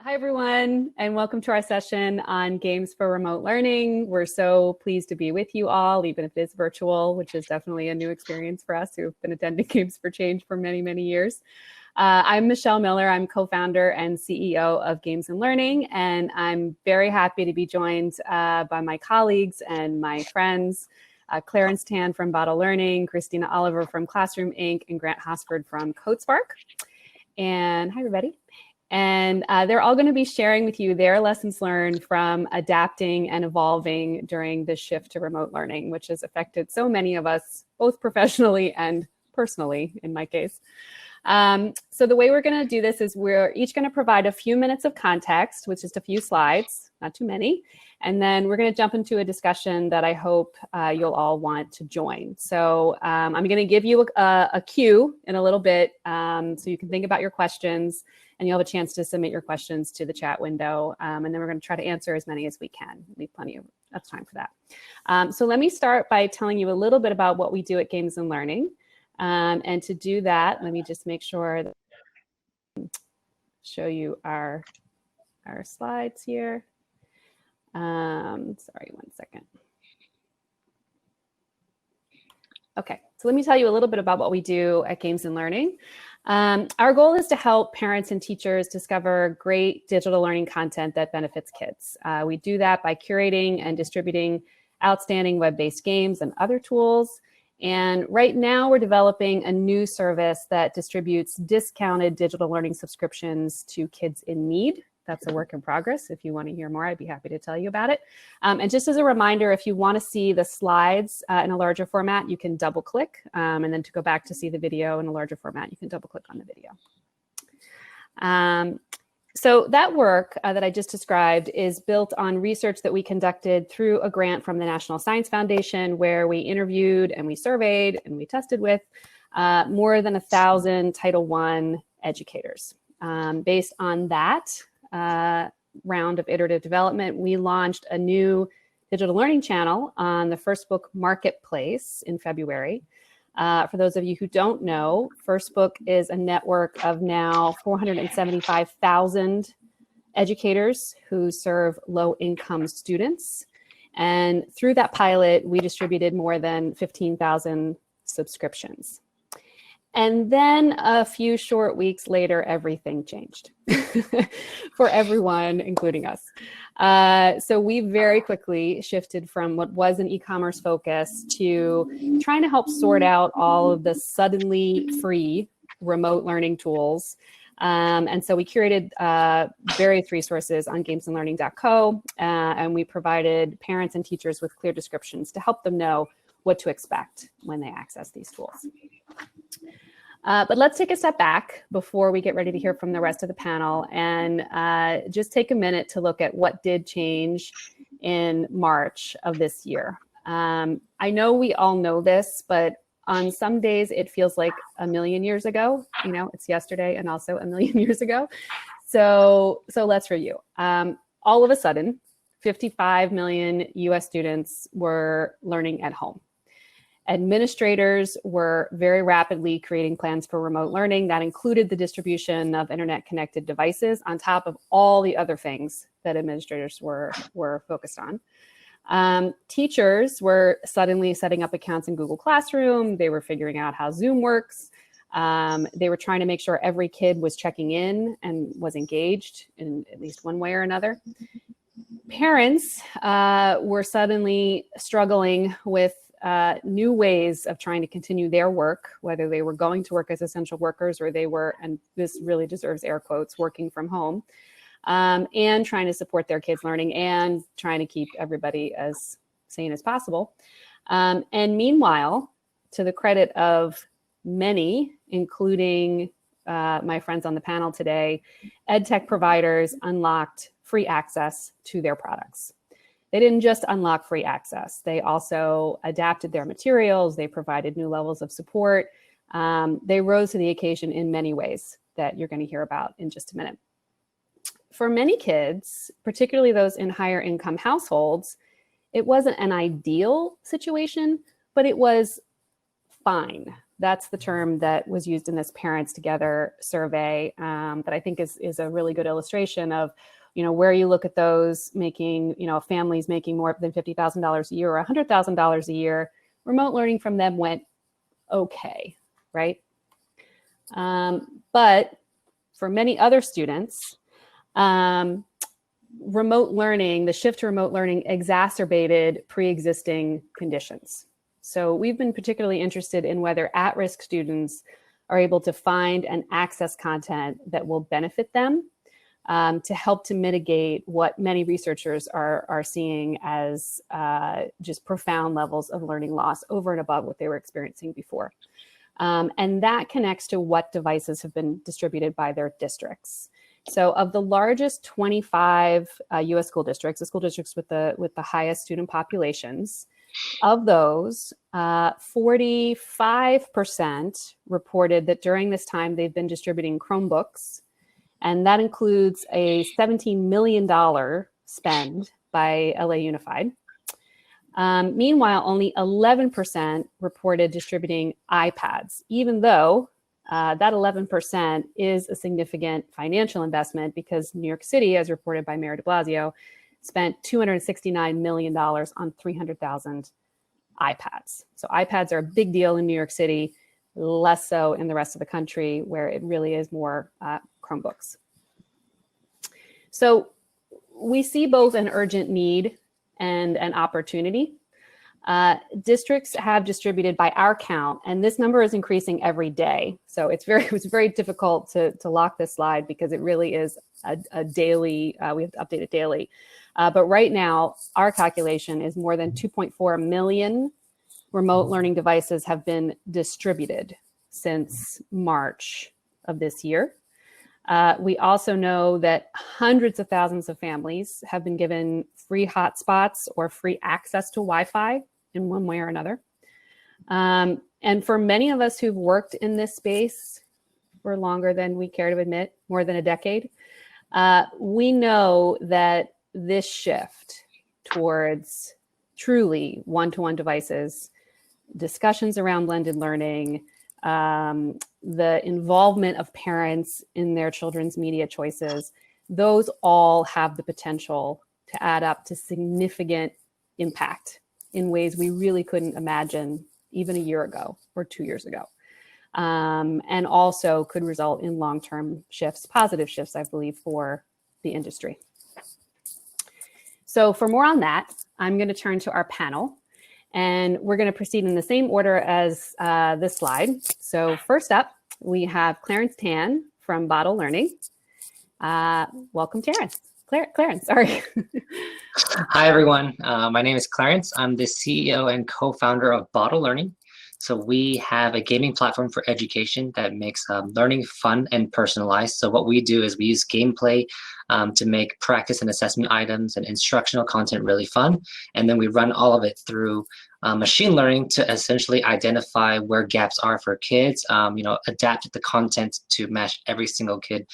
Hi, everyone, and welcome to our session on games for remote learning. We're so pleased to be with you all, even if it is virtual, which is definitely a new experience for us who've been attending Games for Change for many, many years. I'm Michelle Miller. I'm co-founder and CEO of Games and Learning, and I'm very happy to be joined by my colleagues and my friends, Clarence from Boddle Learning, Christina Oliver from Classroom Inc., and Grant Hosford from CodeSpark. And hi, everybody. And they're all going to be sharing with you their lessons learned from adapting and evolving during this shift to remote learning, which has affected so many of us, both professionally and personally, in my case. So the way we're going to do this is we're each going to provide a few minutes of context with just a few slides, not too many. And then we're going to jump into a discussion that I hope you'll all want to join. So I'm going to give you a cue in a little bit so you can think about your questions, and you'll have a chance to submit your questions to the chat window. And then we're going to try to answer as many as we can. Leave plenty of time for that. So let me start by telling you a little bit about what we do at Games and Learning. And to do that, let me just make sure that show you our slides here. Sorry, one second. Okay, so let me tell you a little bit about what we do at Games and Learning. Our goal is to help parents and teachers discover great digital learning content that benefits kids. We do that by curating and distributing outstanding web-based games and other tools. And right now we're developing a new service that distributes discounted digital learning subscriptions to kids in need. That's a work in progress. If you want to hear more, I'd be happy to tell you about it. And just as a reminder, if you want to see the slides in a larger format, you can double click. And then to go back to see the video in a larger format, you can double click on the video. So that work that I just described is built on research that we conducted through a grant from the National Science Foundation, where we interviewed and we surveyed and we tested with more than 1,000 Title I educators. Based on that round of iterative development, we launched a new digital learning channel on the First Book Marketplace in February. For those of you who don't know, First Book is a network of now 475,000 educators who serve low-income students. And through that pilot, we distributed more than 15,000 subscriptions. And then a few short weeks later, everything changed for everyone, including us. So we very quickly shifted from what was an e-commerce focus to trying to help sort out all of the suddenly free remote learning tools. And so we curated various resources on gamesandlearning.co, and we provided parents and teachers with clear descriptions to help them know what to expect when they access these tools. But let's take a step back before we get ready to hear from the rest of the panel and just take a minute to look at what did change in March of this year. I know we all know this, but on some days it feels like a million years ago. You know, it's yesterday and also a million years ago. So let's review. All of a sudden, 55 million US students were learning at home. Administrators were very rapidly creating plans for remote learning that included the distribution of internet-connected devices on top of all the other things that administrators were focused on. Teachers were suddenly setting up accounts in Google Classroom. They were figuring out how Zoom works. They were trying to make sure every kid was checking in and was engaged in at least one way or another. Parents were suddenly struggling with new ways of trying to continue their work, whether they were going to work as essential workers or they were, and this really deserves air quotes, working from home, and trying to support their kids' learning and trying to keep everybody as sane as possible. And meanwhile, to the credit of many, including my friends on the panel today, ed tech providers unlocked free access to their products. They didn't just unlock free access. They also adapted their materials. They provided new levels of support. They rose to the occasion in many ways that you're going to hear about in just a minute. For many kids, particularly those in higher income households, it wasn't an ideal situation, but it was fine. That's the term that was used in this Parents Together survey that I think is a really good illustration of, where you look at those making, families making more than $50,000 a year or $100,000 a year, remote learning from them went okay, right? But for many other students, remote learning, the shift to remote learning exacerbated pre-existing conditions. So we've been particularly interested in whether at-risk students are able to find and access content that will benefit them to help to mitigate what many researchers are seeing as just profound levels of learning loss over and above what they were experiencing before. And that connects to what devices have been distributed by their districts. So of the largest 25 US school districts, the school districts with the highest student populations, of those, 45% reported that during this time they've been distributing Chromebooks, and that includes a $17 million spend by LA Unified. Meanwhile, only 11% reported distributing iPads, even though that 11% is a significant financial investment because New York City, as reported by Mayor de Blasio, spent $269 million on 300,000 iPads. So iPads are a big deal in New York City, less so in the rest of the country where it really is more Chromebooks. So we see both an urgent need and an opportunity. Districts have distributed by our count, and this number is increasing every day. So it's very difficult to lock this slide because it really is a daily, we have to update it daily. But right now, our calculation is more than 2.4 million remote learning devices have been distributed since March of this year. We also know that hundreds of thousands of families have been given free hotspots or free access to Wi-Fi in one way or another. And for many of us who've worked in this space for longer than we care to admit, more than a decade, we know that this shift towards truly one-to-one devices, discussions around blended learning, the involvement of parents in their children's media choices, those all have the potential to add up to significant impact in ways we really couldn't imagine even a year ago or 2 years ago. And also could result in long-term shifts, positive shifts, I believe, for the industry. So for more on that, I'm going to turn to our panel, and we're going to proceed in the same order as this slide. So first up, we have Clarence Tan from Boddle Learning. Welcome, Terrence. Clarence, sorry. Hi, everyone. My name is Clarence. I'm the CEO and co-founder of Boddle Learning. So we have a gaming platform for education that makes learning fun and personalized. So what we do is we use gameplay to make practice and assessment items and instructional content really fun. And then we run all of it through machine learning to essentially identify where gaps are for kids, adapt the content to match every single kid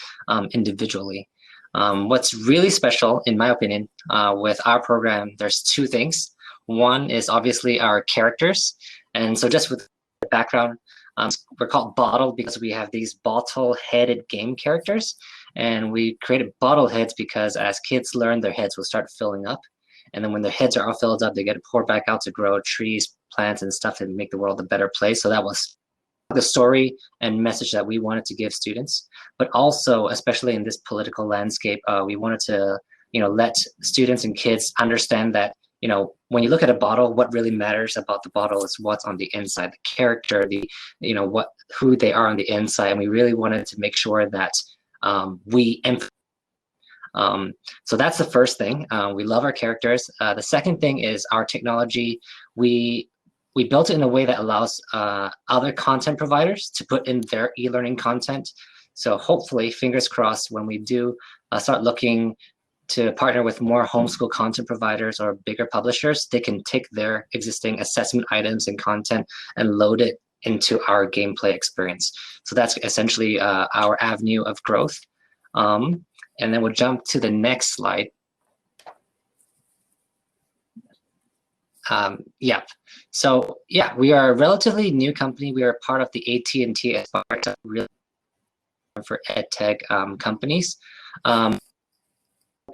individually. What's really special, in my opinion, with our program, there's two things. One is obviously our characters. And so just with the background, we're called Boddle because we have these bottle-headed game characters. And we created bottle heads because as kids learn, their heads will start filling up. And then when their heads are all filled up, they get poured back out to grow trees, plants, and stuff to make the world a better place. So that was the story and message that we wanted to give students. But also, especially in this political landscape, we wanted to, let students and kids understand that, when you look at a bottle, what really matters about the bottle is what's on the inside, the character, who they are on the inside. And we really wanted to make sure that we emphasize. So that's the first thing. We love our characters. The second thing is our technology. We built it in a way that allows other content providers to put in their e-learning content. So hopefully, fingers crossed, when we do start looking to partner with more homeschool content providers or bigger publishers, they can take their existing assessment items and content and load it into our gameplay experience. So that's essentially our avenue of growth. And then we'll jump to the next slide. Yeah. So yeah, we are a relatively new company. We are part of the AT&T really for EdTech companies. Kind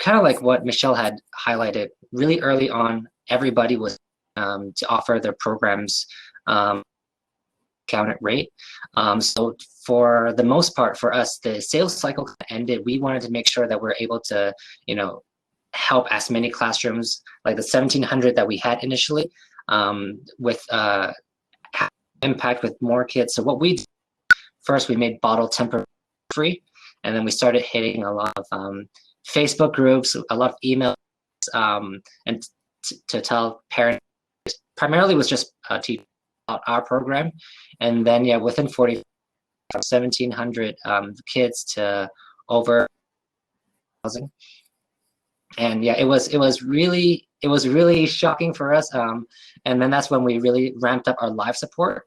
of like what Michelle had highlighted, really early on, everybody was to offer their programs discounted rate. So for the most part, for us, the sales cycle ended. We wanted to make sure that we're able to, help as many classrooms, like the 1,700 that we had initially, with impact with more kids. So what we did, first, we made Boddle temporarily free, and then we started hitting a lot of Facebook groups, a lot of emails, and to tell parents. Primarily was just teach about our program, and then yeah, within 1,700 kids to over 1,000. And yeah, it was really shocking for us. And then that's when we really ramped up our live support.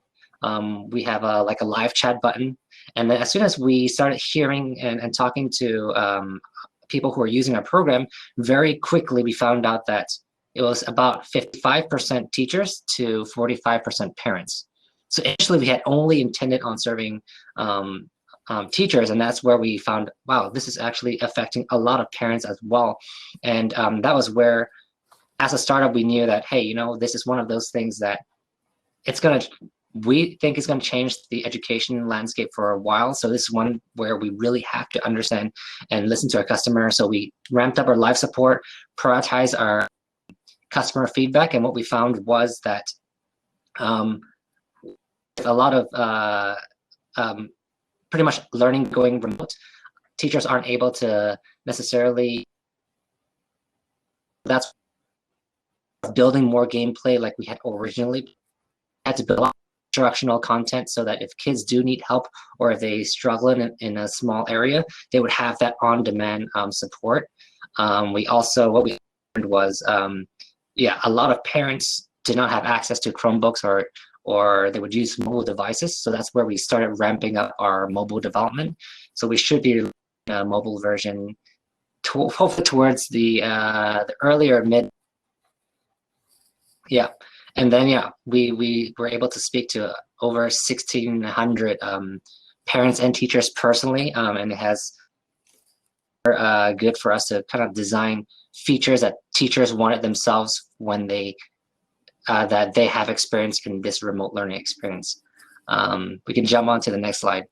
We have like a live chat button, and then as soon as we started hearing and talking to people who are using our program, very quickly we found out that it was about 55% teachers to 45% parents. So initially we had only intended on serving teachers, and that's where we found, wow, this is actually affecting a lot of parents as well. And that was where, as a startup, we knew that, hey, this is one of those things that we think it's gonna change the education landscape for a while. So this is one where we really have to understand and listen to our customers. So we ramped up our live support, prioritized our customer feedback, and what we found was that a lot of pretty much learning going remote, teachers aren't able to necessarily, that's building more gameplay like we had originally. Had to build instructional content so that if kids do need help or if they struggle in a small area, they would have that on-demand support. We also, what we learned was, yeah, a lot of parents did not have access to Chromebooks or they would use mobile devices. So that's where we started ramping up our mobile development. So we should be a mobile version hopefully towards the earlier mid. Yeah. And then, yeah, we were able to speak to over 1,600 parents and teachers personally, and it has good for us to kind of design features that teachers wanted themselves when that they have experienced in this remote learning experience. We can jump on to the next slide.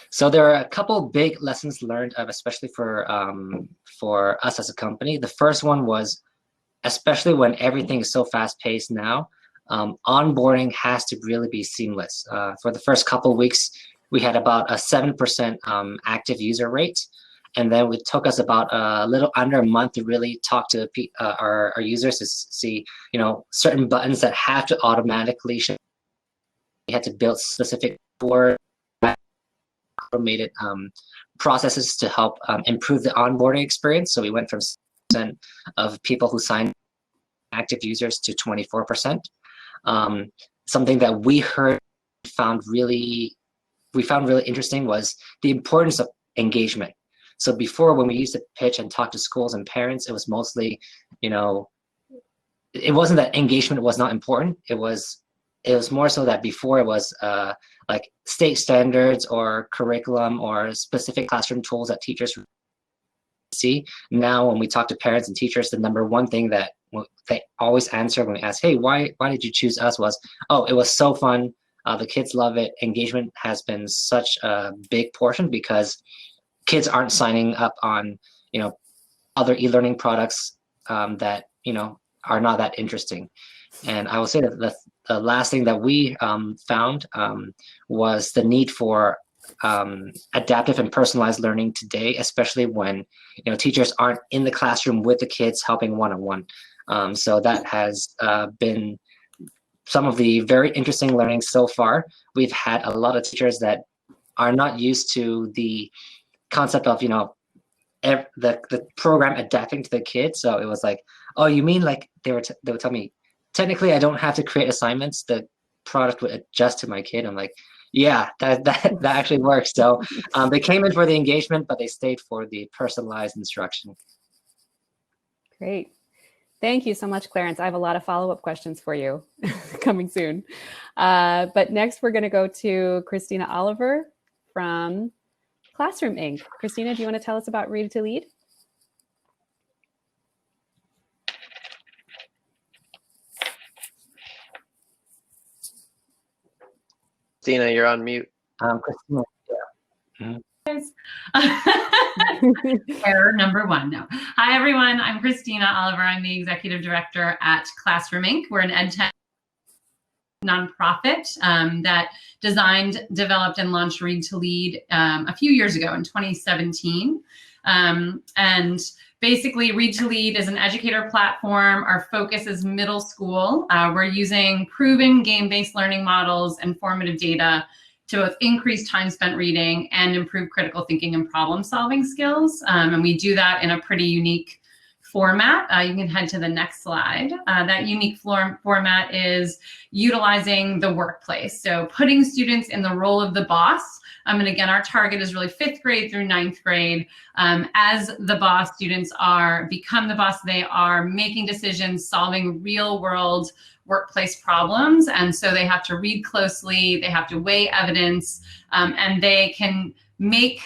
So there are a couple big lessons learned, especially for us as a company. The first one was, especially when everything is so fast-paced now, onboarding has to really be seamless. For the first couple of weeks, we had about a 7% active user rate, and then it took us about a little under a month to really talk to our users to see, certain buttons that have to automatically show. We had to build specific automated processes to help improve the onboarding experience. So we went from 6% of people who signed active users to 24%. Something that we found really interesting was the importance of engagement. So before, when we used to pitch and talk to schools and parents, it was mostly, it wasn't that engagement was not important. It was more so that before it was like state standards or curriculum or specific classroom tools that teachers see. Now, when we talk to parents and teachers, the number one thing that they always answer when we ask, hey, why did you choose us, was, oh, it was so fun. The kids love it. Engagement has been such a big portion because kids aren't signing up on, other e-learning products that, are not that interesting. And I will say that the last thing that we found was the need for adaptive and personalized learning today, especially when teachers aren't in the classroom with the kids helping one-on-one. So that has been some of the very interesting learning so far. We've had a lot of teachers that are not used to the concept of the program adapting to the kids. So it was like, oh, you mean like they would tell me, technically I don't have to create assignments, the product would adjust to my kid. I'm like, yeah, that actually works. So they came in for the engagement, but they stayed for the personalized instruction. Great. Thank you so much, Clarence. I have a lot of follow-up questions for you coming soon. But next, we're going to go to Christina Oliver from Classroom Inc. Christina, do you want to tell us about Read to Lead? Christina, you're on mute. Christina, yeah. Error number one. No. Hi, everyone. I'm Christina Oliver. I'm the executive director at Classroom Inc. We're an EdTech nonprofit that designed, developed, and launched Read to Lead a few years ago in 2017. And basically, Read to Lead is an educator platform. Our focus is middle school. We're using proven game-based learning models and formative data to both increase time spent reading and improve critical thinking and problem solving skills. And we do that in a pretty unique format. You can head to the next slide. That unique format is utilizing the workplace. So putting students in the role of the boss. And again, our target is really 5th grade through 9th grade. As the boss, students become the boss. They are making decisions, solving real world workplace problems. And so they have to read closely, they have to weigh evidence, and they can make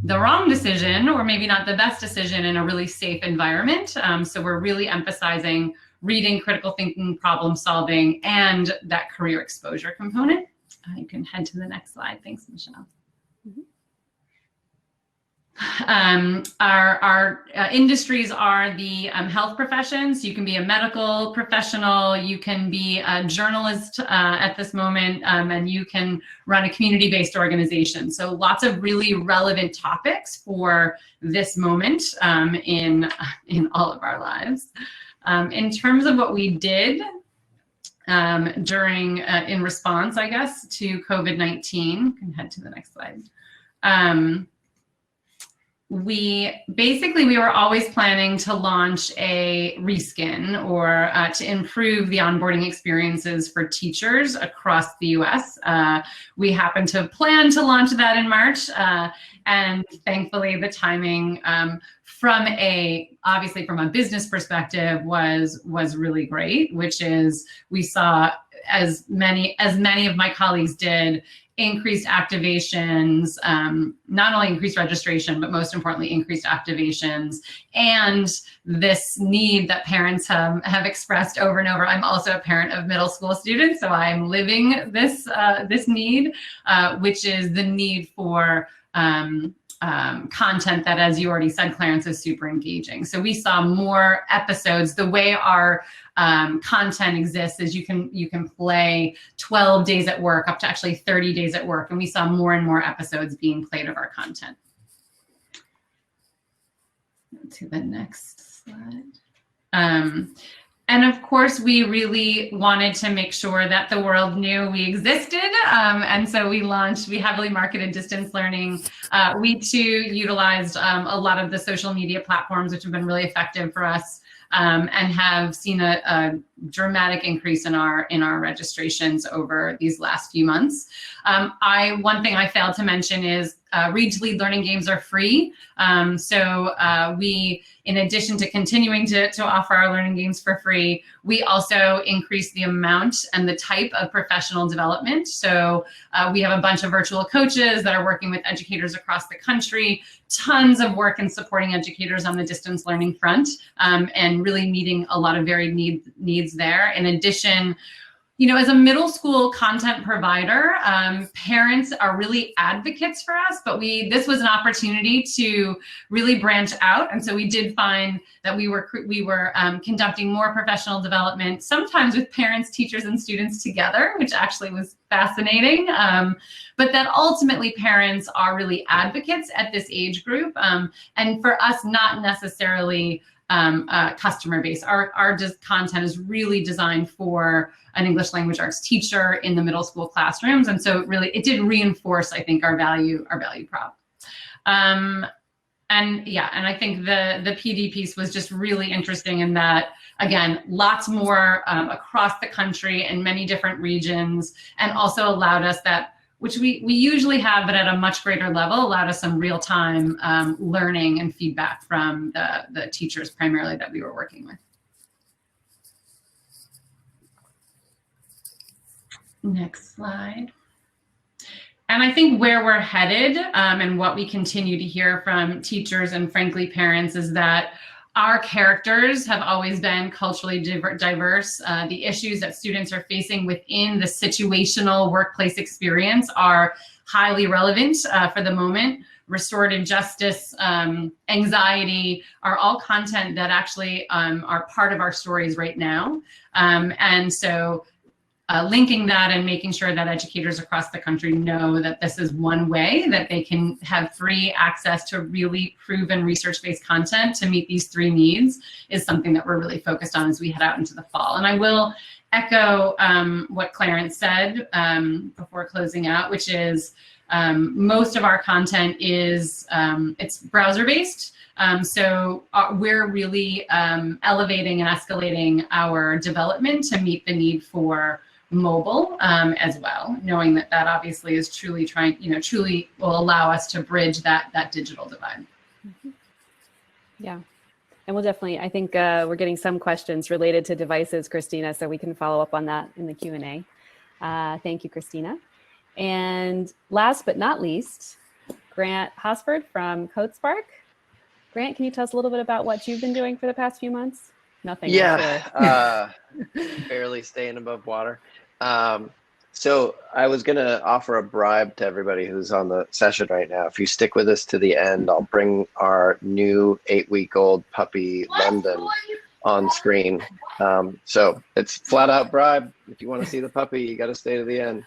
the wrong decision or maybe not the best decision in a really safe environment. So we're really emphasizing reading, critical thinking, problem solving, and that career exposure component. You can head to the next slide. Thanks, Michelle. Our industries are the health professions. You can be a medical professional, you can be a journalist at this moment, and you can run a community-based organization. So lots of really relevant topics for this moment in all of our lives. In terms of what we did in response, I guess, to COVID-19, you can head to the next slide. We were always planning to launch a reskin or to improve the onboarding experiences for teachers across the US. We happened to plan to launch that in March, and thankfully the timing obviously from a business perspective was really great, which is we saw, as many of my colleagues did, increased activations, not only increased registration, but most importantly, increased activations, and this need that parents have expressed over and over. I'm also a parent of middle school students, so I'm living this need, which is the need for content that, as you already said, Clarence, is super engaging. So we saw more episodes. The way our content exists is you can play 12 days at work up to actually 30 days at work, and we saw more and more episodes being played of our content. To the next slide. And of course, we really wanted to make sure that the world knew we existed. And so we heavily marketed distance learning. We too utilized a lot of the social media platforms, which have been really effective for us, and have seen a dramatic increase in our registrations over these last few months. One thing I failed to mention is Read to Lead learning games are free. So we, in addition to continuing to offer our learning games for free, we also increase the amount and the type of professional development. So we have a bunch of virtual coaches that are working with educators across the country, tons of work in supporting educators on the distance learning front, and really meeting a lot of varied needs there. In addition, as a middle school content provider, parents are really advocates for us, but this was an opportunity to really branch out. And so we did find that we were conducting more professional development, sometimes with parents, teachers, and students together, which actually was fascinating. But that ultimately parents are really advocates at this age group. And for us, not necessarily customer base. Our content is really designed for an English language arts teacher in the middle school classrooms, and so it did reinforce, I think, our value prop. And I think the PD piece was just really interesting in that, again, lots more across the country in many different regions, and also allowed us that which we usually have, but at a much greater level, allowed us some real-time learning and feedback from the teachers primarily that we were working with. Next slide. And I think where we're headed and what we continue to hear from teachers and frankly parents is that our characters have always been culturally diverse. The issues that students are facing within the situational workplace experience are highly relevant for the moment. Restorative justice, anxiety are all content that actually are part of our stories right now. And so linking that and making sure that educators across the country know that this is one way that they can have free access to really proven research-based content to meet these 3 needs is something that we're really focused on as we head out into the fall. And I will echo what Clarence said before closing out, which is most of our content is it's browser-based. So we're really elevating and escalating our development to meet the need for mobile as well, knowing that that obviously is truly truly will allow us to bridge that digital divide. Mm-hmm. Yeah. And we'll definitely, I think we're getting some questions related to devices, Christina, so we can follow up on that in the Q&A. Thank you, Christina. And last but not least, Grant Hosford from CodeSpark. Grant, can you tell us a little bit about what you've been doing for the past few months? Nothing. Yeah, barely staying above water. So I was going to offer a bribe to everybody who's on the session right now. If you stick with us to the end, I'll bring our new 8-week-old puppy, London, on screen. So it's flat out bribe. If you want to see the puppy, you got to stay to the end.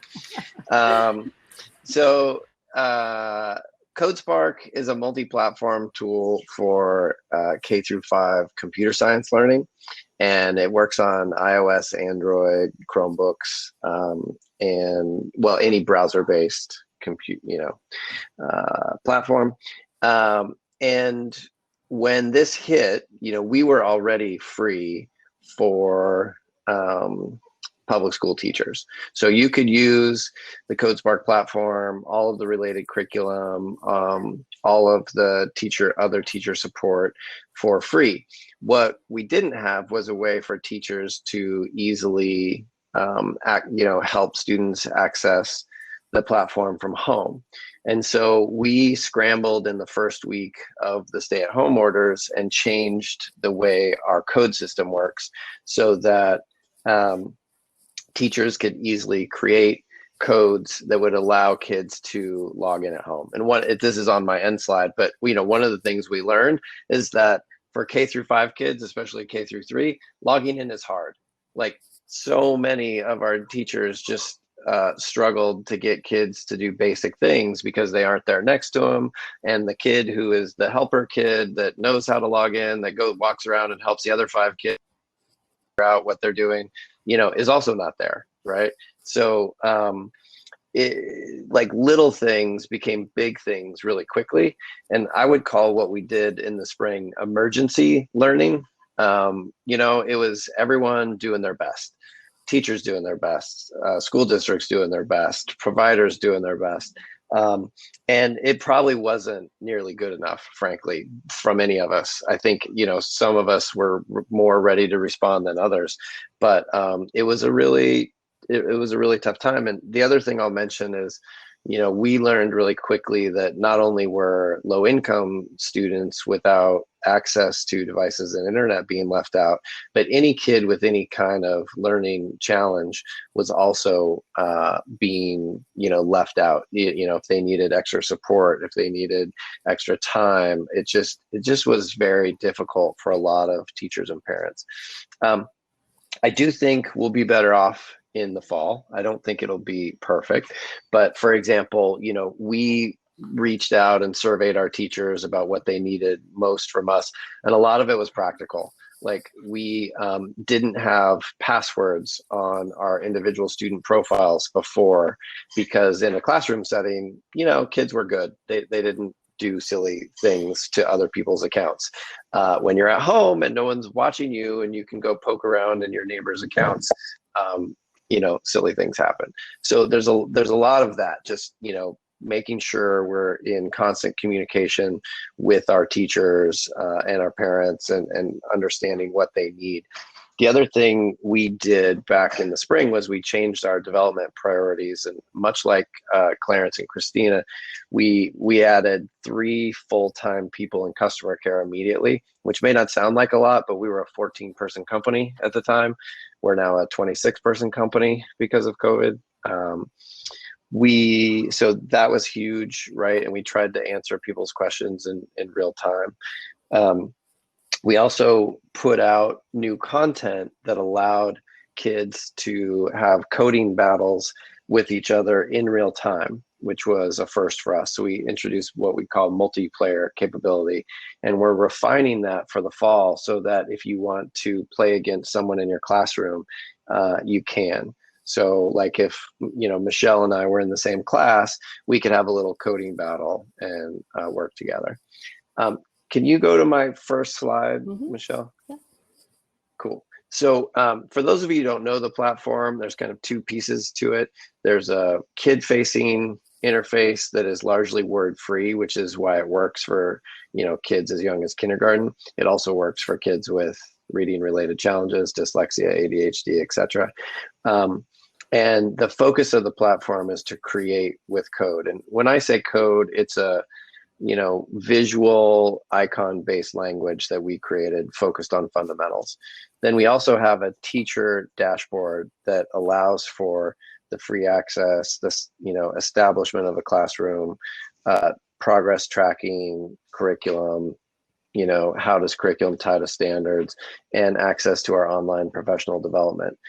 CodeSpark is a multi-platform tool for K-5 computer science learning, and it works on iOS, Android, Chromebooks, and well, any browser-based platform. And when this hit, we were already free for public school teachers. So you could use the CodeSpark platform, all of the related curriculum, all of the other teacher support for free. What we didn't have was a way for teachers to easily help students access the platform from home. And so we scrambled in the first week of the stay-at-home orders and changed the way our code system works so that teachers could easily create codes that would allow kids to log in at home. And this is on my end slide, but one of the things we learned is that for K-5 kids, especially K-3, logging in is hard. Like, so many of our teachers just struggled to get kids to do basic things because they aren't there next to them. And the kid who is the helper kid that knows how to log in, that walks around and helps the other 5 kids figure out what they're doing, is also not there, right? So like little things became big things really quickly. And I would call what we did in the spring emergency learning. It was everyone doing their best. Teachers doing their best, school districts doing their best, providers doing their best. And it probably wasn't nearly good enough, frankly, from any of us. I think, some of us were more ready to respond than others, but it was a really tough time. And the other thing I'll mention is, we learned really quickly that not only were low income students without access to devices and internet being left out, but any kid with any kind of learning challenge was also being, left out. If they needed extra support, if they needed extra time, it just was very difficult for a lot of teachers and parents. I do think we'll be better off in the fall. I don't think it'll be perfect, but for example, we reached out and surveyed our teachers about what they needed most from us, and a lot of it was practical. Like, we didn't have passwords on our individual student profiles before, because in a classroom setting, kids were good. They didn't do silly things to other people's accounts. When you're at home and no one's watching you and you can go poke around in your neighbor's accounts, silly things happen. So there's a lot of that, just, making sure we're in constant communication with our teachers and our parents, and understanding what they need. The other thing we did back in the spring was we changed our development priorities, and much like Clarence and Christina, we added 3 full-time people in customer care immediately, which may not sound like a lot, but we were a 14-person company at the time. We're now a 26-person company because of COVID. So that was huge, right? And we tried to answer people's questions in real time. We also put out new content that allowed kids to have coding battles with each other in real time, which was a first for us. So we introduced what we call multiplayer capability, and we're refining that for the fall so that if you want to play against someone in your classroom, you can. So like if, Michelle and I were in the same class, we could have a little coding battle and work together. Can you go to my first slide, Michelle? Yeah. Cool. So for those of you who don't know the platform, there's kind of 2 pieces to it. There's a kid-facing interface that is largely word-free, which is why it works for kids as young as kindergarten. It also works for kids with reading-related challenges, dyslexia, ADHD, etc. And the focus of the platform is to create with code. And when I say code, it's a visual icon-based language that we created focused on fundamentals. Then we also have a teacher dashboard that allows for the free access, this, establishment of a classroom, progress tracking, curriculum, how does curriculum tie to standards, and access to our online professional development.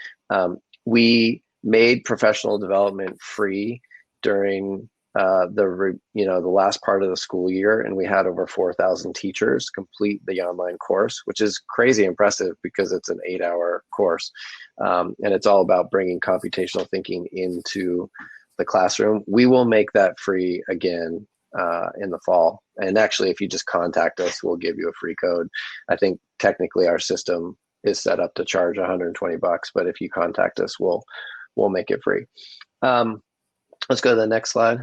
We made professional development free during the last part of the school year, and we had over 4,000 teachers complete the online course, which is crazy impressive because it's an 8-hour course, and it's all about bringing computational thinking into the classroom. We will make that free again in the fall, and actually if you just contact us, we'll give you a free code. I think technically our system is set up to charge $120, but if you contact us, we'll make it free. Let's go to the next slide.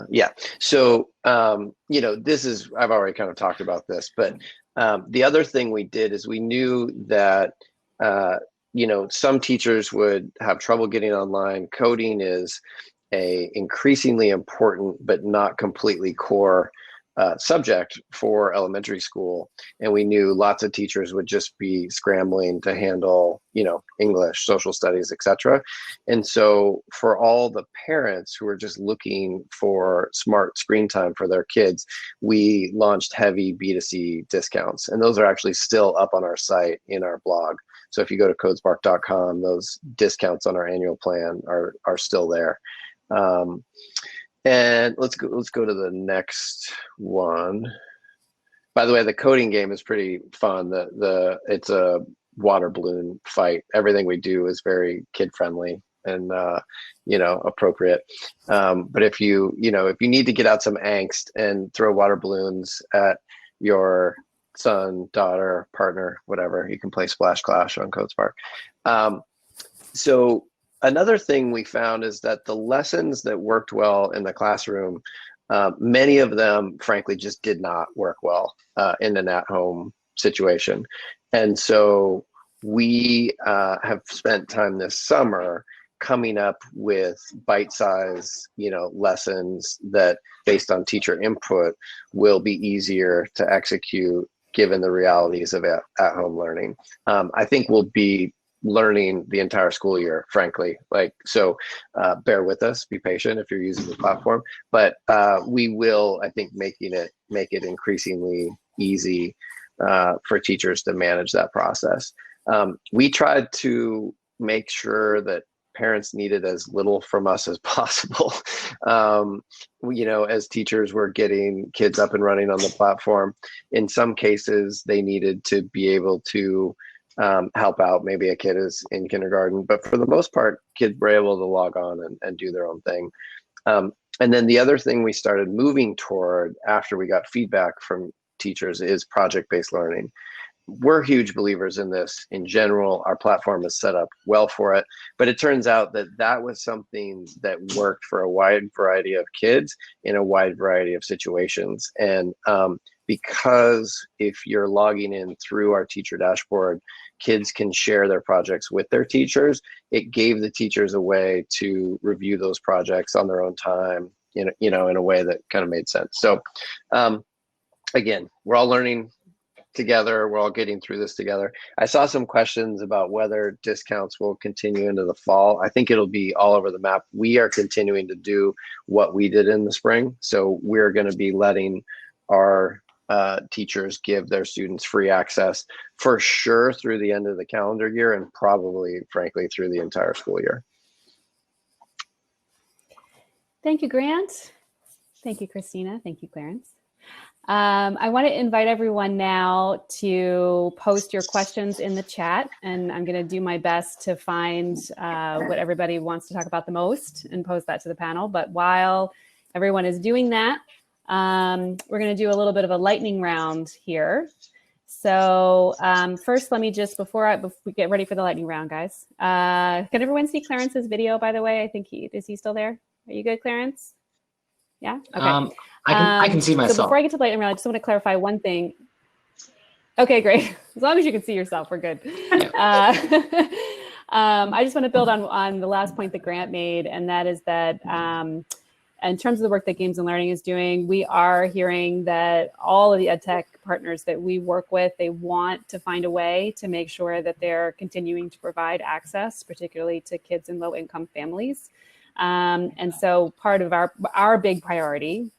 Yeah, so this is, I've already kind of talked about this, but the other thing we did is we knew that some teachers would have trouble getting online. Coding is a increasingly important but not completely core subject for elementary school, and we knew lots of teachers would just be scrambling to handle English, social studies, etc. And so for all the parents who are just looking for smart screen time for their kids, we launched heavy B2C discounts, and those are actually still up on our site in our blog. So if you go to codespark.com, those discounts on our annual plan are still there. And let's go to the next one. By the way, the coding game is pretty fun. It's a water balloon fight. Everything we do is very kid friendly and appropriate. But if you need to get out some angst and throw water balloons at your son, daughter, partner, whatever, you can play Splash Clash on CodeSpark. So another thing we found is that the lessons that worked well in the classroom, many of them, frankly, just did not work well in an at-home situation. And so we have spent time this summer coming up with bite-sized, lessons that, based on teacher input, will be easier to execute given the realities of at-home learning. I think we'll be learning the entire school year, frankly. So bear with us, be patient if you're using the platform, but we will, I think, make it increasingly easy for teachers to manage that process. We tried to make sure that parents needed as little from us as possible. As teachers were getting kids up and running on the platform, in some cases they needed to be able to help out. Maybe a kid is in kindergarten, but for the most part, kids were able to log on and do their own thing. And then the other thing we started moving toward after we got feedback from teachers is project-based learning. we're huge believers in this in general. Our platform is set up well for it, but it turns out that that was something that worked for a wide variety of kids in a wide variety of situations. And because if you're logging in through our teacher dashboard, kids can share their projects with their teachers. It gave the teachers a way to review those projects on their own time, in a way that kind of made sense. So again, we're all learning together. We're all getting through this together. I saw some questions about whether discounts will continue into the fall. I think it'll be all over the map. We are continuing to do what we did in the spring. So we're going to be letting our teachers give their students free access for sure through the end of the calendar year, and probably, frankly, through the entire school year. Thank you, Grant. Thank you, Christina. Thank you, Clarence. I want to invite everyone now to post your questions in the chat, and I'm going to do my best to find what everybody wants to talk about the most and post that to the panel. But while everyone is doing that, we're going to do a little bit of a lightning round here. So first, let me just, before we get ready for the lightning round, guys, can everyone see Clarence's video, by the way? I think is he still there? Are you good, Clarence? Yeah? Okay. I can see myself. So before I get to the lightning round, I just want to clarify one thing. Okay, great. As long as you can see yourself, we're good. I just want to build on the last point that Grant made, and that is that in terms of the work that Games and Learning is doing, we are hearing that all of the EdTech partners that we work with, they want to find a way to make sure that they're continuing to provide access, particularly to kids in low-income families. And so part of our big priority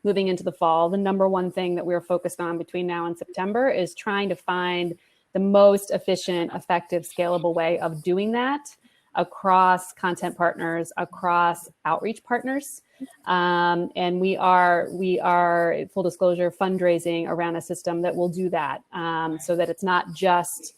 moving into the fall, the number one thing that we're focused on between now and September is trying to find the most efficient, effective, scalable way of doing that across content partners, across outreach partners. And we are, full disclosure, fundraising around a system that will do that, so that it's not just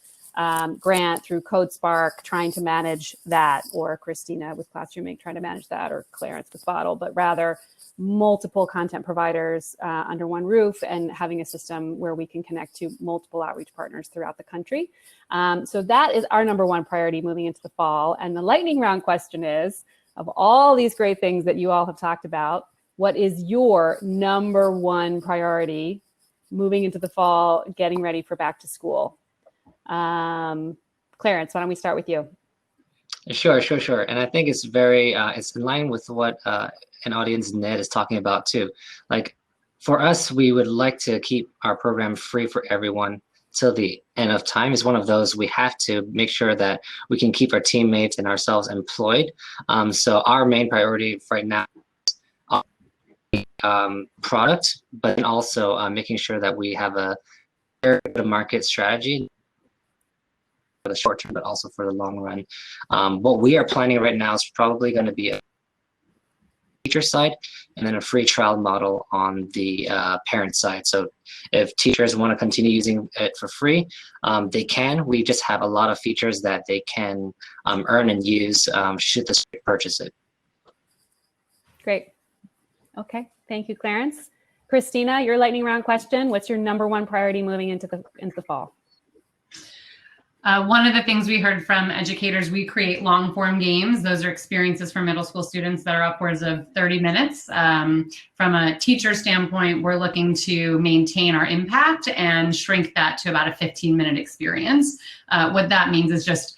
Grant through CodeSpark trying to manage that, or Christina with ClassroomMate trying to manage that, or Clarence with Boddle, but rather multiple content providers under one roof and having a system where we can connect to multiple outreach partners throughout the country. So that is our number one priority moving into the fall. And the lightning round question is, of all these great things that you all have talked about, what is your number one priority moving into the fall, getting ready for back to school? Clarence, why don't we start with you? Sure. And I think it's very, it's in line with what an audience Ned is talking about too. Like for us, we would like to keep our program free for everyone till the end of time. Is one of those we have to make sure that we can keep our teammates and ourselves employed. So our main priority right now is product, but also making sure that we have a very good market strategy for the short term, but also for the long run. What we are planning right now is probably going to be a teacher side and then a free trial model on the parent side. So if teachers want to continue using it for free, they can. We just have a lot of features that they can earn and use should they purchase it. Great. Okay, thank you, Clarence. Christina, your lightning round question: what's your number one priority moving into the fall? One of the things we heard from educators, we create long form games. Those are experiences for middle school students that are upwards of 30 minutes. From a teacher standpoint, we're looking to maintain our impact and shrink that to about a 15-minute experience. What that means is just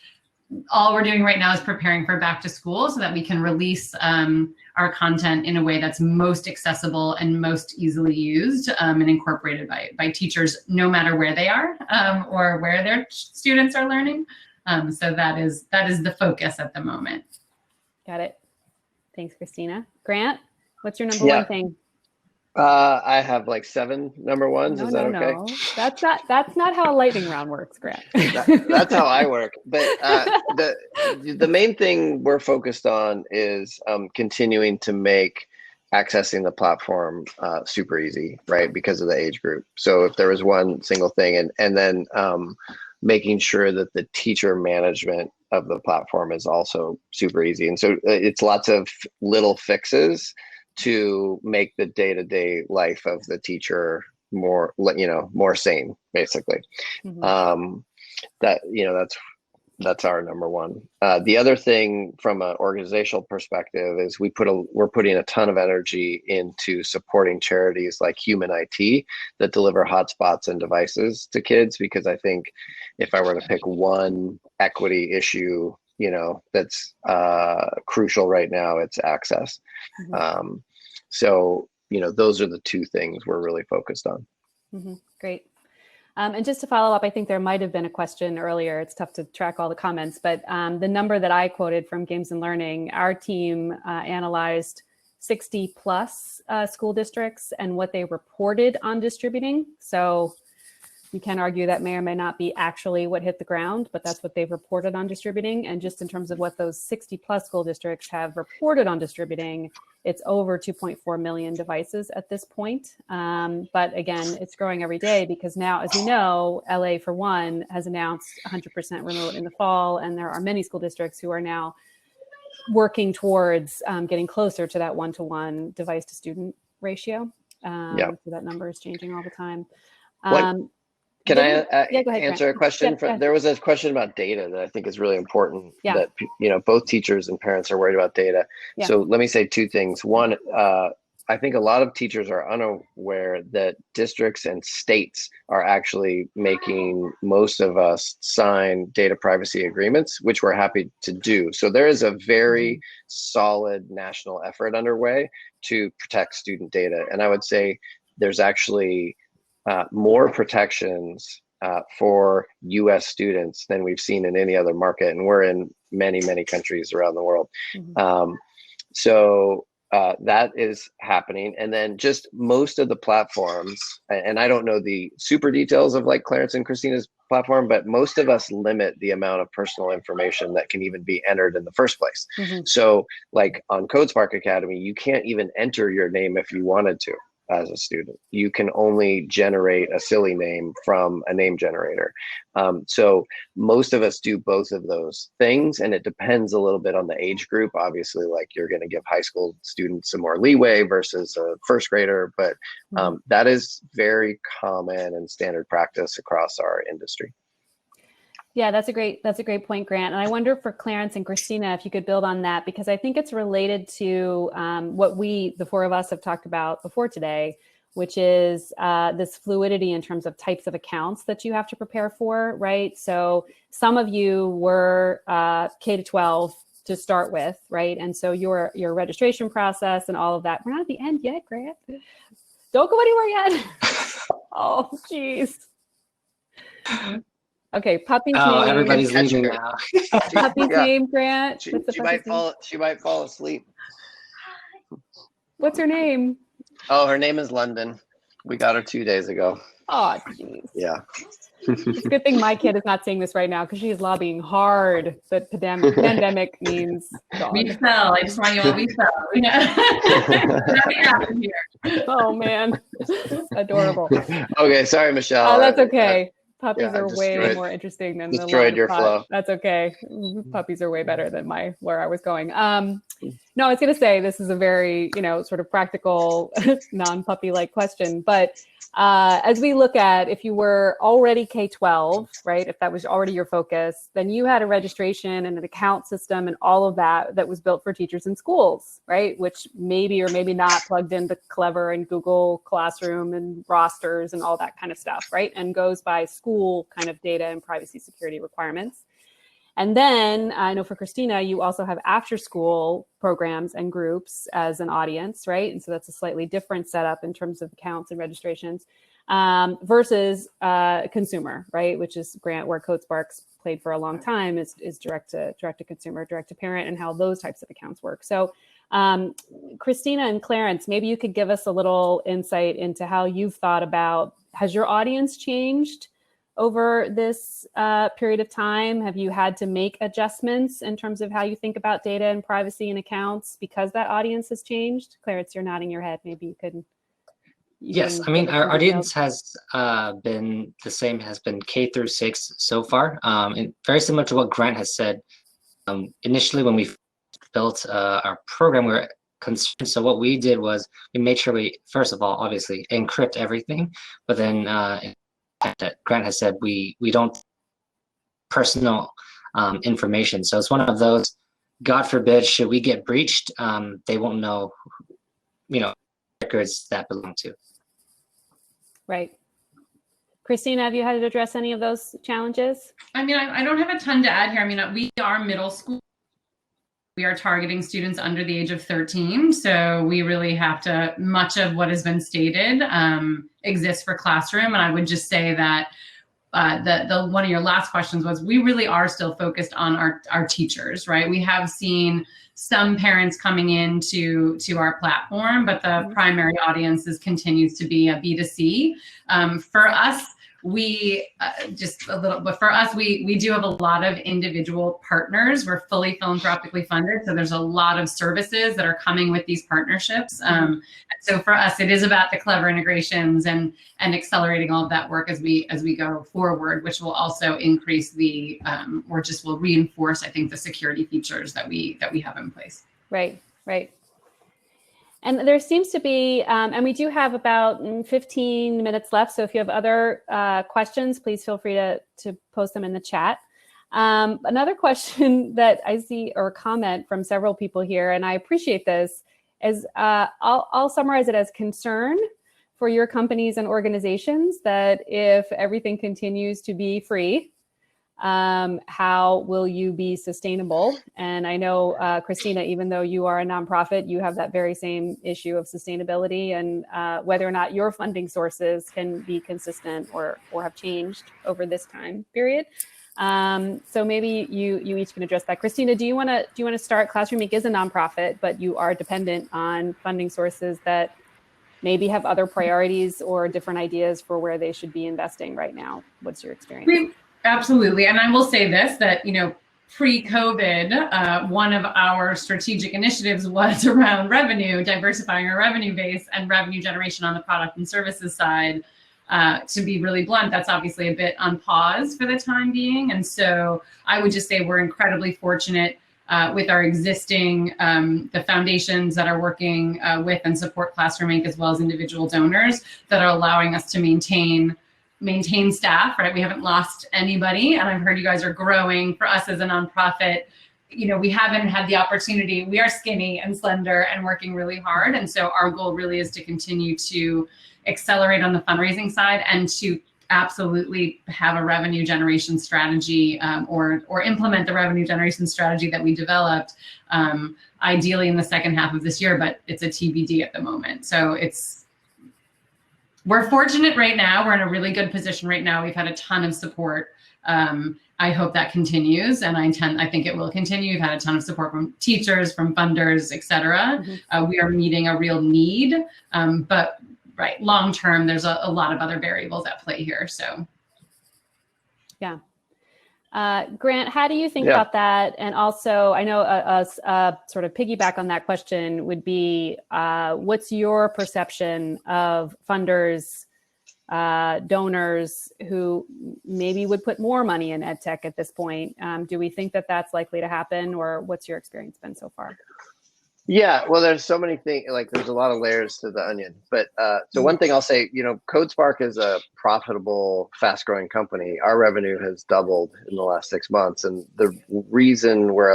all we're doing right now is preparing for back to school so that we can release our content in a way that's most accessible and most easily used and incorporated by teachers, no matter where they are or where their students are learning. So that is the focus at the moment. Got it. Thanks, Christina. Grant, what's your number one thing? I have like 7 number ones. Is that okay? No. That's not how a lightning round works, Grant. That's how I work. But the main thing we're focused on is continuing to make accessing the platform super easy, right? Because of the age group. So if there was one single thing, and then making sure that the teacher management of the platform is also super easy. And so it's lots of little fixes to make the day-to-day life of the teacher more, more sane, basically. That, that's our number one. The other thing from an organizational perspective is we're putting a ton of energy into supporting charities like Human IT that deliver hotspots and devices to kids, because I think if I were to pick one equity issue, that's crucial right now, it's access. So, those are the two things we're really focused on. Great. And just to follow up, I think there might have been a question earlier. It's tough to track all the comments, but the number that I quoted from Games and Learning, our team analyzed 60 plus school districts and what they reported on distributing. So you can argue that may or may not be actually what hit the ground, but that's what they've reported on distributing. And just in terms of what those 60 plus school districts have reported on distributing, it's over 2.4 million devices at this point. But again, it's growing every day because now, as we know, LA, for one, has announced 100% remote in the fall. And there are many school districts who are now working towards getting closer to that 1-to-1 device to student ratio. So that number is changing all the time. Can I Grant. answer a question? There was a question about data that I think is really important. That both teachers and parents are worried about data. So let me say two things. One, I think a lot of teachers are unaware that districts and states are actually making most of us sign data privacy agreements, which we're happy to do. So there is a very solid national effort underway to protect student data. And I would say there's actually more protections for US students than we've seen in any other market. And we're in many, many countries around the world. So that is happening. And then just most of the platforms, and I don't know the super details of like Clarence and Christina's platform, but most of us limit the amount of personal information that can even be entered in the first place. So like on CodeSpark Academy, you can't even enter your name if you wanted to. As a student, you can only generate a silly name from a name generator. So most of us do both of those things, and it depends a little bit on the age group. Obviously, like you're going to give high school students some more leeway versus a first grader, but that is very common and standard practice across our industry. Yeah, that's a great point, Grant. And I wonder for Clarence and Christina, if you could build on that, because I think it's related to what the four of us have talked about before today, which is this fluidity in terms of types of accounts that you have to prepare for, right? So some of you were K-12 to start with, right? And so your registration process and all of that, we're not at the end yet, Grant. Don't go anywhere yet. Oh, geez. Okay, puppy's name. Everybody's leaving now. Puppy's name, Grant. She might fall asleep. What's her name? Oh, her name is London. We got her 2 days ago. Oh, jeez. Yeah. It's a good thing my kid is not seeing this right now because she is lobbying hard that pandemic means dog. We fell. I just want you all, we fell. Nothing happened here. Oh, man. Adorable. Okay, sorry, Michelle. Oh, that's okay. Puppies are way more interesting than destroyed your flow. That's okay. Puppies are way better than where I was going. No, I was going to say this is a very, sort of practical, non-puppy-like question. But as we look at, if you were already K-12, right, if that was already your focus, then you had a registration and an account system and all of that was built for teachers in schools, right, which maybe or maybe not plugged into Clever and Google Classroom and rosters and all that kind of stuff, right, and goes by school kind of data and privacy security requirements. And then I know for Christina, you also have after school programs and groups as an audience, right? And so that's a slightly different setup in terms of accounts and registrations versus consumer, right? Which is Grant, where CodeSpark's played for a long time is direct to consumer, direct to parent, and how those types of accounts work. So Christina and Clarence, maybe you could give us a little insight into how you've thought about, has your audience changed over this period of time? Have you had to make adjustments in terms of how you think about data and privacy and accounts because that audience has changed? Clarence, you're nodding your head. Maybe you could. Yes, I mean, our audience has been the same, has been K-6 so far. And very similar to what Grant has said. Initially, when we built our program, we were concern. So what we did was we made sure we, first of all, obviously encrypt everything, but then that Grant has said, we don't personal information. So it's one of those, God forbid, should we get breached, they won't know, records that belong to. Right. Christina, have you had to address any of those challenges? I mean, I don't have a ton to add here. I mean, we are middle school. We are targeting students under the age of 13. So we really have to, much of what has been stated exists for classroom. And I would just say that the one of your last questions was, we really are still focused on our teachers, right? We have seen some parents coming into our platform, but the primary audience continues to be a B2C. For us, we we do have a lot of individual partners. We're fully philanthropically funded, so there's a lot of services that are coming with these partnerships. So for us, it is about the clever integrations and accelerating all of that work as we go forward, which will also increase the will reinforce, I think, the security features that we have in place. Right. And there seems to be, and we do have about 15 minutes left. So if you have other questions, please feel free to post them in the chat. Another question that I see, or comment from several people here, and I appreciate this, is I'll summarize it as concern for your companies and organizations that if everything continues to be free, how will you be sustainable? And I know, Christina, even though you are a nonprofit, you have that very same issue of sustainability and whether or not your funding sources can be consistent or have changed over this time period. So maybe you each can address that. Christina, do you want to start? Classroom Inc. is a nonprofit, but you are dependent on funding sources that maybe have other priorities or different ideas for where they should be investing right now. What's your experience? Absolutely. And I will say this, that, pre-COVID, one of our strategic initiatives was around revenue, diversifying our revenue base and revenue generation on the product and services side. To be really blunt, that's obviously a bit on pause for the time being. And so I would just say we're incredibly fortunate with our existing, the foundations that are working with and support Classroom Inc., as well as individual donors that are allowing us to maintain staff, right? We haven't lost anybody, and I've heard you guys are growing. For us as a nonprofit, we haven't had the opportunity. We are skinny and slender and working really hard. And so our goal really is to continue to accelerate on the fundraising side and to absolutely have a revenue generation strategy or implement the revenue generation strategy that we developed, ideally in the second half of this year, but it's a TBD at the moment. So we're fortunate right now. We're in a really good position right now. We've had a ton of support. I hope that continues, and I think it will continue. We've had a ton of support from teachers, from funders, et cetera. We are meeting a real need, but right, long term, there's a lot of other variables at play here. So, yeah. Grant, how do you think about that? And also, I know a sort of piggyback on that question would be, what's your perception of funders, donors who maybe would put more money in ed tech at this point? Do we think that that's likely to happen, or what's your experience been so far? Yeah, well, there's so many things, like there's a lot of layers to the onion. But so one thing I'll say, CodeSpark is a profitable, fast-growing company. Our revenue has doubled in the last 6 months, and the reason we're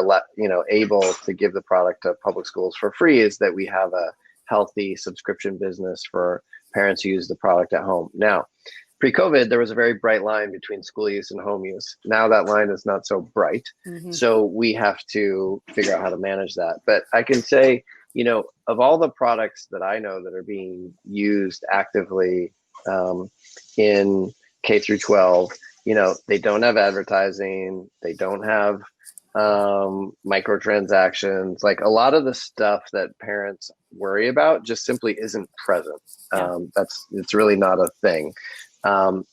able to give the product to public schools for free is that we have a healthy subscription business for parents who use the product at home. Now, pre-COVID, there was a very bright line between school use and home use. Now that line is not so bright. So we have to figure out how to manage that. But I can say, of all the products that I know that are being used actively in K through 12, they don't have advertising, they don't have microtransactions. Like a lot of the stuff that parents worry about just simply isn't present. It's really not a thing. And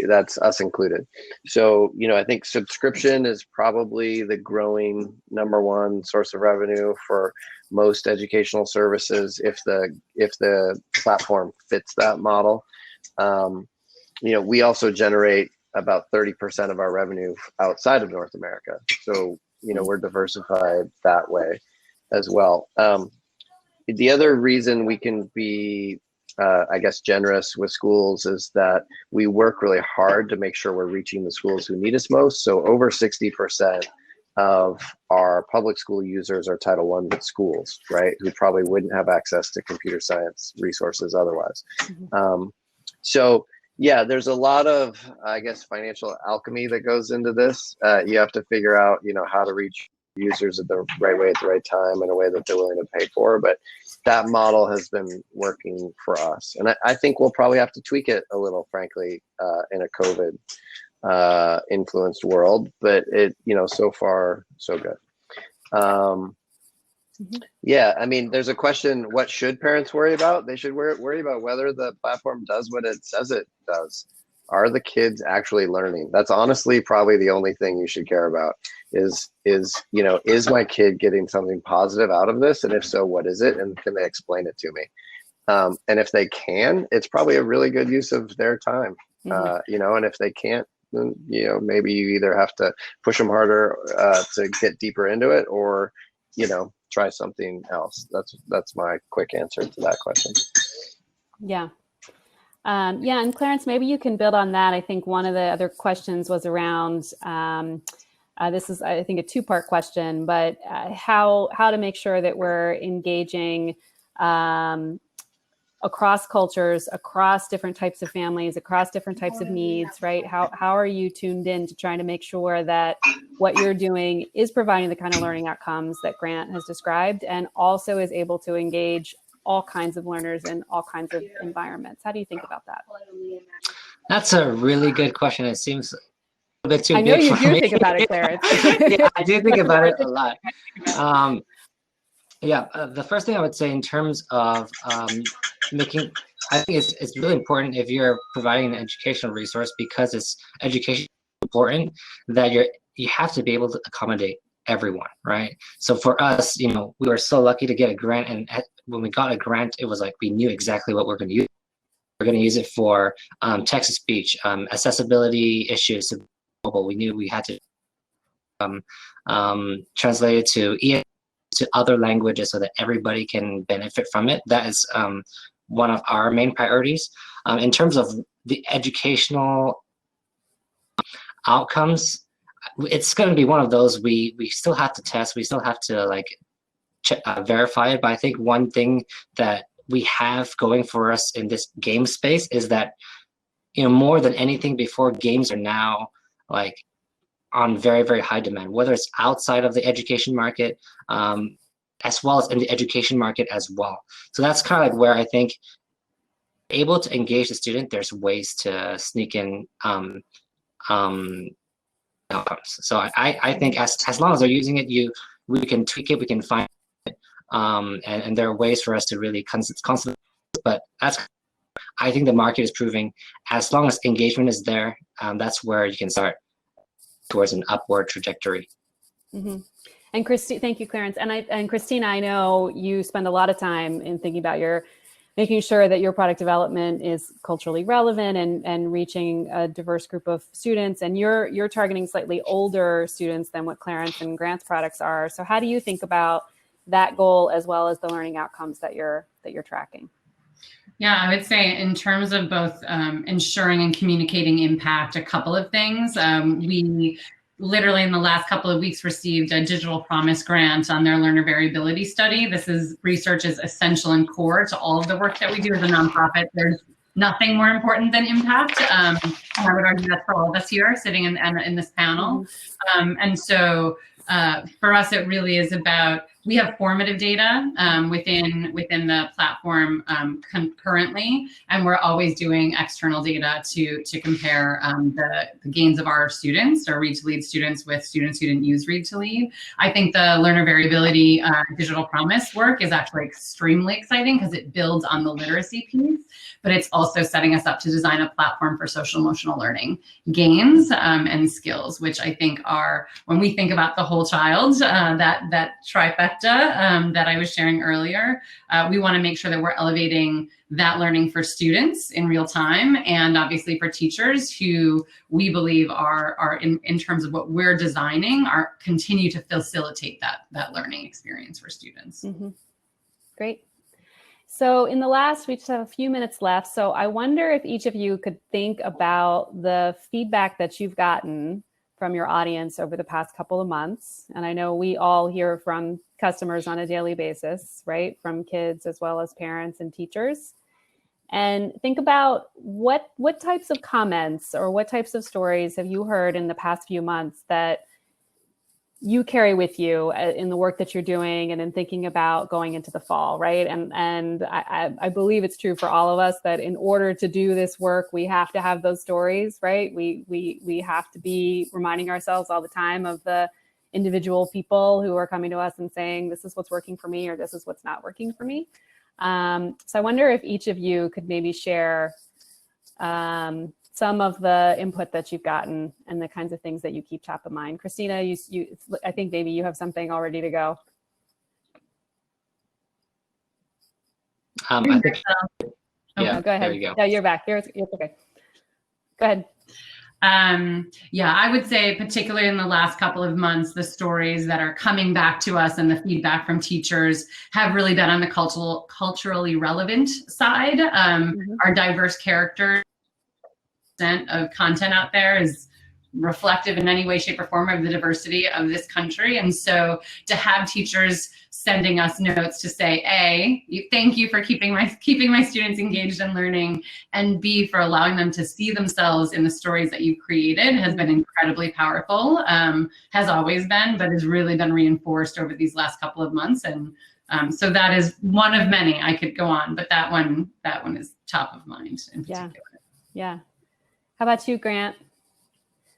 that's us included. So, I think subscription is probably the growing #1 source of revenue for most educational services if the platform fits that model. We also generate about 30% of our revenue outside of North America. So, we're diversified that way as well. the other reason we can be, I guess, generous with schools is that we work really hard to make sure we're reaching the schools who need us most. So over 60% of our public school users are Title I schools, right? Who probably wouldn't have access to computer science resources otherwise. So yeah, there's a lot of, I guess, financial alchemy that goes into this. You have to figure out, how to reach users at the right way at the right time in a way that they're willing to pay for. But that model has been working for us. And I think we'll probably have to tweak it a little, frankly, in a COVID influenced world. But it, so far, so good. Yeah, I mean, there's a question, what should parents worry about? They should worry about whether the platform does what it says it does. Are the kids actually learning? That's honestly probably the only thing you should care about is my kid getting something positive out of this? And if so, what is it? And can they explain it to me? And if they can, it's probably a really good use of their time, and if they can't, then, maybe you either have to push them harder to get deeper into it, or, try something else. That's my quick answer to that question. Yeah. And Clarence, maybe you can build on that. I think one of the other questions was around, this is, I think, a two-part question, but how to make sure that we're engaging across cultures, across different types of families, across different types of needs, right? How are you tuned in to trying to make sure that what you're doing is providing the kind of learning outcomes that Grant has described, and also is able to engage all kinds of learners in all kinds of environments? How do you think about that? That's a really good question. It seems a bit too big. I know you for do me. think about it, Clarence. Yeah, I do think about it a lot. The first thing I would say in terms of I think it's really important if you're providing an educational resource, because it's education important, that you have to be able to accommodate everyone, right? So for us, we were so lucky to get a grant, and when we got a grant, it was like we knew exactly what we're going to use. We're going to use it for text-to-speech, accessibility issues to mobile. We knew we had to translate it to other languages so that everybody can benefit from it. That is one of our main priorities. In terms of the educational outcomes, it's going to be one of those we still have to test. We still have to verify it. But I think one thing that we have going for us in this game space is that, more than anything before, games are now on very, very high demand, whether it's outside of the education market, as well as in the education market as well. So that's kind of where I think able to engage the student, there's ways to sneak in outcomes. So I think as long as they're using it, we can tweak it, we can find it, and there are ways for us to really constantly. But I think the market is proving, as long as engagement is there, that's where you can start towards an upward trajectory. And thank you, Clarence. And Christina, I know you spend a lot of time in thinking about making sure that your product development is culturally relevant and reaching a diverse group of students. And you're targeting slightly older students than what Clarence and Grant's products are. So how do you think about that goal, as well as the learning outcomes that you're tracking? Yeah, I would say in terms of both ensuring and communicating impact, a couple of things. We literally in the last couple of weeks received a Digital Promise grant on their learner variability study. Research is essential and core to all of the work that we do as a nonprofit. There's nothing more important than impact. I would argue that for all of us here sitting in this panel. And so for us, it really is about, we have formative data within the platform currently, and we're always doing external data to compare the gains of our students, or Read to Lead students, with students who didn't use Read to Lead. I think the learner variability Digital Promise work is actually extremely exciting because it builds on the literacy piece, but it's also setting us up to design a platform for social emotional learning gains and skills, which I think are, when we think about the whole child, that trifecta that I was sharing earlier, we want to make sure that we're elevating that learning for students in real time, and obviously for teachers who we believe are in terms of what we're designing, continue to facilitate that learning experience for students. Great. So we just have a few minutes left. So I wonder if each of you could think about the feedback that you've gotten from your audience over the past couple of months. And I know we all hear from customers on a daily basis, right? From kids as well as parents and teachers. And think about what types of comments or what types of stories have you heard in the past few months that you carry with you in the work that you're doing and in thinking about going into the fall, right? And I believe it's true for all of us that in order to do this work, we have to have those stories, right? We have to be reminding ourselves all the time of the individual people who are coming to us and saying, this is what's working for me, or this is what's not working for me. So I wonder if each of you could maybe share some of the input that you've gotten and the kinds of things that you keep top of mind. Christina, I think maybe you have something all ready to go. I think, yeah, go ahead. There you go. Yeah, you're back. You're okay. Go ahead. Yeah, I would say particularly in the last couple of months, the stories that are coming back to us and the feedback from teachers have really been on the culturally relevant side. Our diverse characters of content out there is reflective in any way, shape, or form of the diversity of this country. And so to have teachers sending us notes to say, A, thank you for keeping my students engaged and learning, and B, for allowing them to see themselves in the stories that you've created has been incredibly powerful, has always been, but has really been reinforced over these last couple of months. And so that is one of many. I could go on, but that one is top of mind in particular. Yeah. How about you, Grant?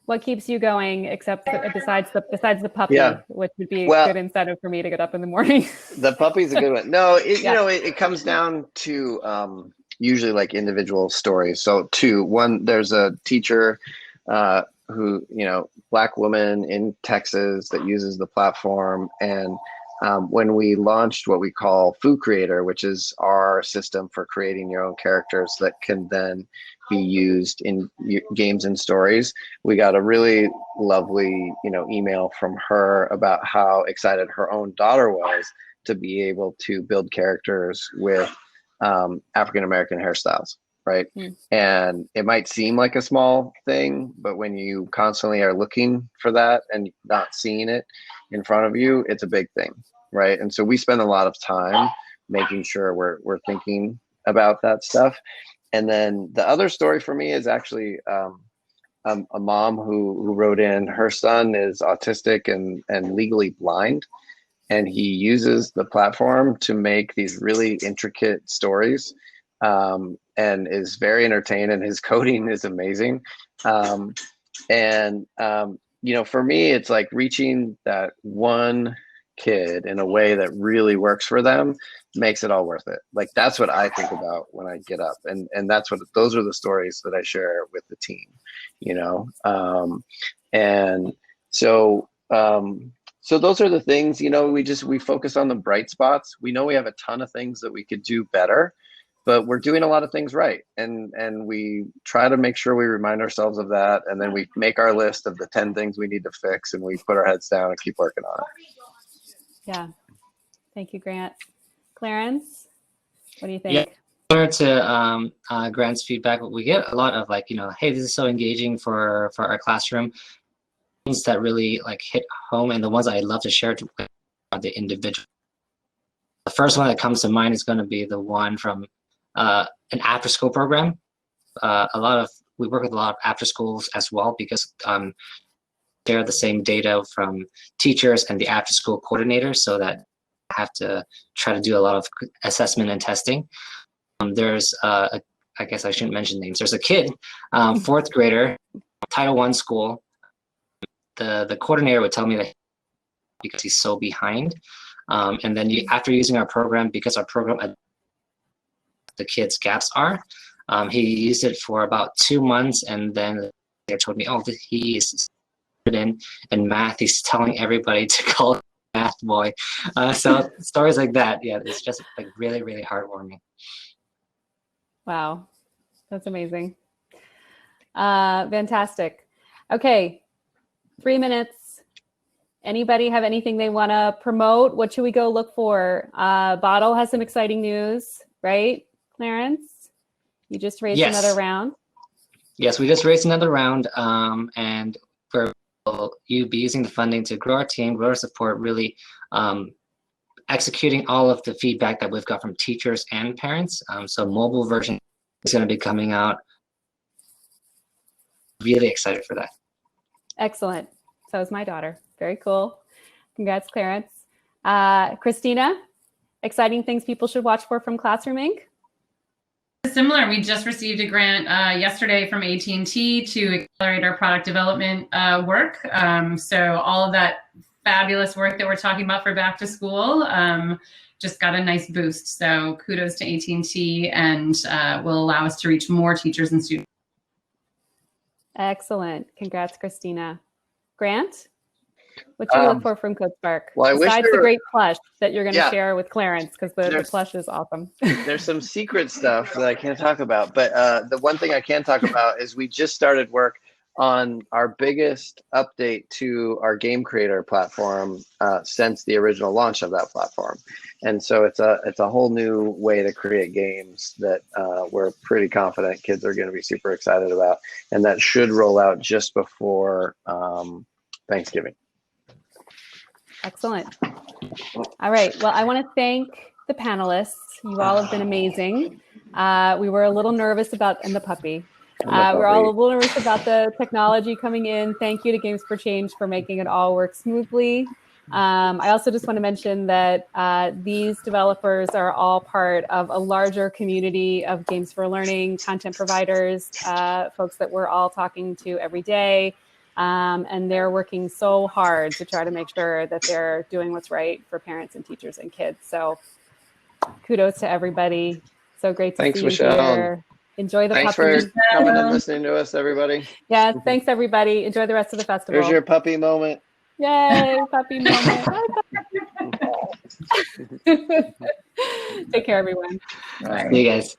What keeps you going, besides the puppy, which would be a good incentive for me to get up in the morning? The puppy's a good one. No, it comes down to usually like individual stories. So one, there's a teacher who, Black woman in Texas that uses the platform. And when we launched what we call Food Creator, which is our system for creating your own characters that can then be used in games and stories, we got a really lovely, email from her about how excited her own daughter was to be able to build characters with African-American hairstyles, right? And it might seem like a small thing, but when you constantly are looking for that and not seeing it in front of you, it's a big thing, right? And so we spend a lot of time making sure we're thinking about that stuff. And then the other story for me is actually a mom who wrote in. Her son is autistic and legally blind, and he uses the platform to make these really intricate stories, and is very entertained, and his coding is amazing. For me, it's like reaching that one kid in a way that really works for them makes it all worth it. Like, that's what I think about when I get up, and those are the stories that I share with the team, so those are the things, we focus on the bright spots. We know we have a ton of things that we could do better, but we're doing a lot of things right, and we try to make sure we remind ourselves of that, and then we make our list of the 10 things we need to fix, and we put our heads down and keep working on it. Yeah. Thank you, Grant. Clarence, what do you think? Similar to Grant's feedback, we get a lot of hey, this is so engaging for our classroom. Things that really hit home, and the ones I love to share are the individual. The first one that comes to mind is going to be the one from an after-school program. We work with a lot of after schools as well, because share the same data from teachers and the after-school coordinators, so that I have to try to do a lot of assessment and testing. There's I guess I shouldn't mention names. There's a kid, fourth grader, Title I school. The coordinator would tell me that because he's so behind, and then after using our program, because our program the kids' gaps are, he used it for about 2 months, and then they told me, he is in math. He's telling everybody to call him math boy. So stories like that, it's just really, really heartwarming. Wow, that's amazing. Fantastic. Okay, 3 minutes. Anybody have anything they want to promote? What should we go look for? Boddle has some exciting news, right, Clarence? You just raised Yes. another round. Yes, we just raised another round, and you'll be using the funding to grow our team, grow our support, really executing all of the feedback that we've got from teachers and parents. So mobile version is going to be coming out. Really excited for that. Excellent. So is my daughter. Very cool. Congrats, Clarence. Christina, exciting things people should watch for from Classroom Inc. Similar, we just received a grant yesterday from AT&T to accelerate our product development work. So all of that fabulous work that we're talking about for back to school just got a nice boost. So kudos to AT&T, and will allow us to reach more teachers and students. Excellent. Congrats, Christina. Grant, what do you look for from codeSpark? Well, besides the great plush that you're going to Yeah. share with Clarence, because the plush is awesome. There's some secret stuff that I can't talk about, but the one thing I can talk about is we just started work on our biggest update to our game creator platform since the original launch of that platform. And so it's a whole new way to create games that we're pretty confident kids are going to be super excited about, and that should roll out just before Thanksgiving. Excellent. All right. Well, I want to thank the panelists. You all have been amazing. We were a little nervous about, and the puppy. We're all a little nervous about the technology coming in. Thank you to Games for Change for making it all work smoothly. I also just want to mention that these developers are all part of a larger community of Games for Learning content providers, folks that we're all talking to every day. And they're working so hard to try to make sure that they're doing what's right for parents and teachers and kids. So kudos to everybody. So great to Thanks, see Michelle. you here. Enjoy the Thanks puppies. for coming and listening to us, everybody. Yeah, thanks everybody. Enjoy the rest of the festival. Here's your puppy moment. Yay, puppy moment. Take care, everyone. See you guys.